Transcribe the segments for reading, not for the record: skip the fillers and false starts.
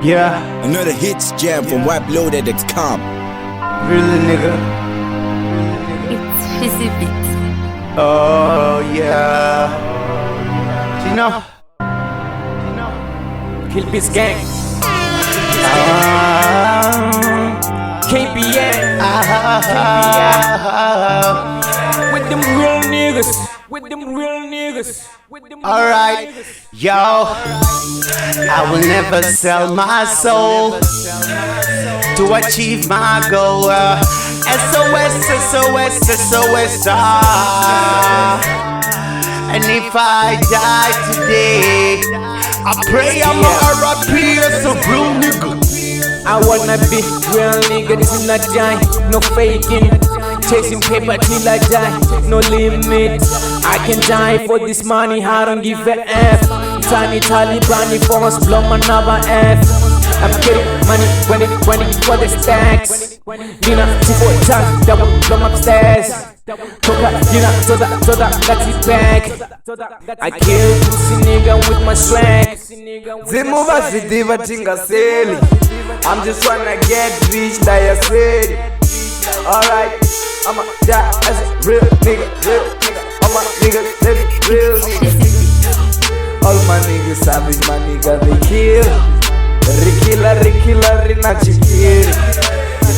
Yeah. Another hits jam from WebLoaded.com. Really, nigga. It's VENDAMUSIC. Oh, yeah. You know? Kill Beats Gang. KBN. With them real niggas. With them real niggas. Alright, yo. I will never sell my soul to achieve my goal. SOS, SOS, SOS. And if I die today, I pray I'm a RIP as a real nigga. I wanna be real nigga, this is not die, no faking. Chasing paper till I die, no limit. I can die for this money, I don't give a F. Tiny Taliban for us, blow another F. I'm getting money when it for the stacks. Nina, 2-4 times, that will blow upstairs. Coca, Nina, that's it back. I kill pussy nigga with my swag. Zimuva zidiva tingaseli. I'm just tryna get rich, I said. Alright, I'ma die as a real nigga, real nigga. All my niggas, they be real niggas. All my niggas savage, my nigga, they kill. Rikila, rina chikiri.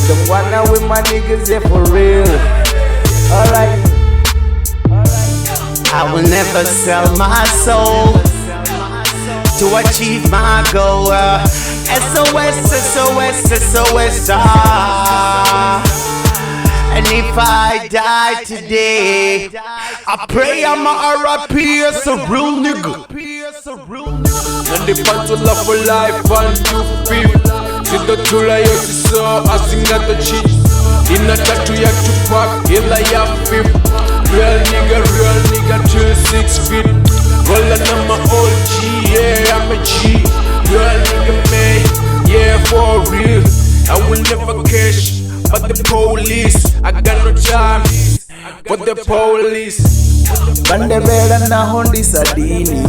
The one now with my niggas, yeah, for real. Alright. I will never sell my soul to achieve my goal. SOS, SOS, SOS. And if I die today, I pray I'm a RIP as a real nigga. And the panto love for life, and you feel. See the tula yo si so, I sing at the cheat. In a tattoo ya Tupac, ila ya fifth. Real nigga till 6 feet. Rollin' on my OG, yeah, I'm a G. Real nigga man, yeah, for real. I will never cash, but the police. I got no time for the police. Bandebela na hondi sadini.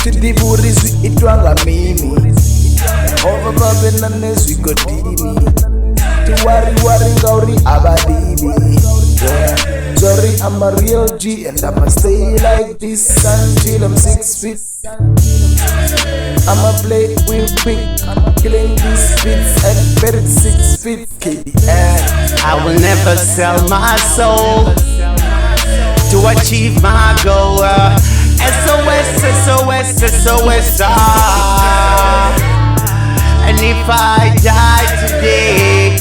Tidiburi swi itwanga mimi. Over babe na neswi godini. Tiwari ngauri abadini. Yeah. Sorry, I'm a real G and I'ma stay like this until I'm 6 feet. I'ma play real quick, killing these beats and buried 6 feet. KBN. I will never sell my soul to achieve my goal. SOS, SOS, SOS. And if I die today,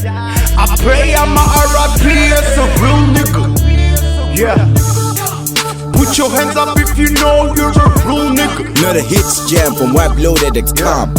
I pray I'm a RIP as a real nigga. Yeah. Put your hands up if you know you're a real nigga. Another hits jam from WebLoaded.com.